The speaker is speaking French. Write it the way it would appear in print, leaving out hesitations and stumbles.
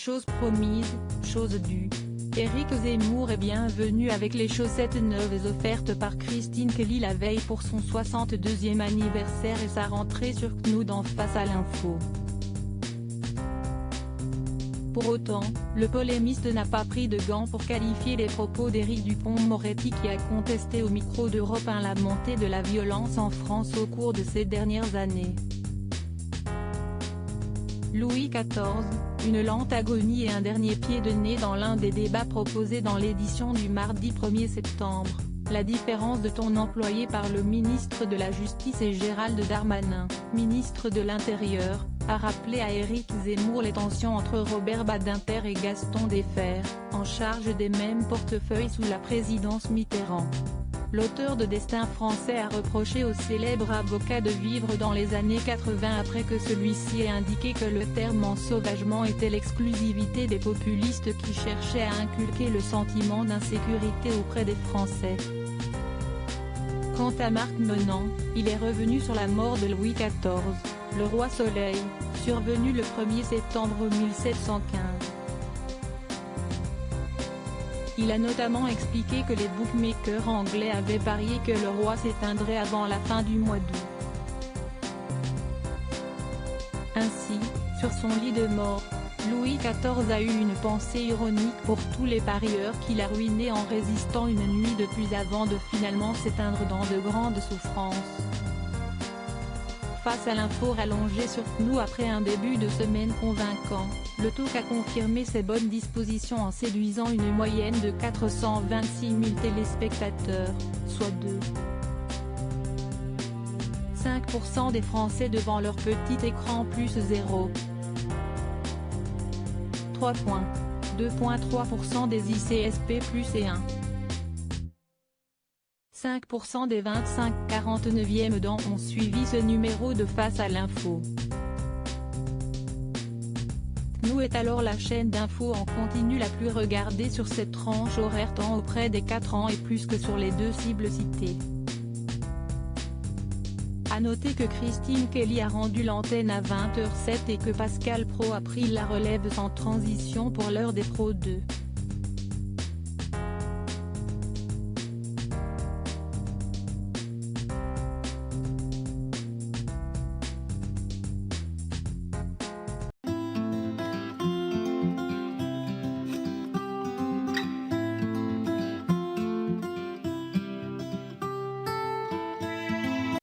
Chose promise, chose due. Éric Zemmour est bienvenu avec les chaussettes neuves offertes par Christine Kelly la veille pour son 62e anniversaire et sa rentrée sur CNews dans Face à l'info. Pour autant, le polémiste n'a pas pris de gants pour qualifier les propos d'Éric Dupond-Moretti qui a contesté au micro d'Europe 1 la montée de la violence en France au cours de ces dernières années. Louis XIV, une lente agonie et un dernier pied de nez dans l'un des débats proposés dans l'édition du mardi 1er septembre, la différence de ton employé par le ministre de la Justice et Gérald Darmanin, ministre de l'Intérieur, a rappelé à Éric Zemmour les tensions entre Robert Badinter et Gaston Defferre, en charge des mêmes portefeuilles sous la présidence Mitterrand. L'auteur de Destin français a reproché au célèbre avocat de vivre dans les années 80 après que celui-ci ait indiqué que le terme ensauvagement était l'exclusivité des populistes qui cherchaient à inculquer le sentiment d'insécurité auprès des Français. Quant à Marc Menant, il est revenu sur la mort de Louis XIV, le roi Soleil, survenu le 1er septembre 1715. Il a notamment expliqué que les bookmakers anglais avaient parié que le roi s'éteindrait avant la fin du mois d'août. Ainsi, sur son lit de mort, Louis XIV a eu une pensée ironique pour tous les parieurs qu'il a ruinés en résistant une nuit de plus avant de finalement s'éteindre dans de grandes souffrances. Face à l'info rallongée sur CNews après un début de semaine convaincant, le Talk a confirmé ses bonnes dispositions en séduisant une moyenne de 426 000 téléspectateurs, soit 2,5% des Français devant leur petit écran plus 0,2,3% des ICSP plus et 5% des 25-49e dents ont suivi ce numéro de Face à l'info. CNews est alors la chaîne d'info en continu la plus regardée sur cette tranche horaire tant auprès des 4 ans et plus que sur les deux cibles citées. A noter que Christine Kelly a rendu l'antenne à 20h07 et que Pascal Praud a pris la relève sans transition pour l'heure des Pro 2.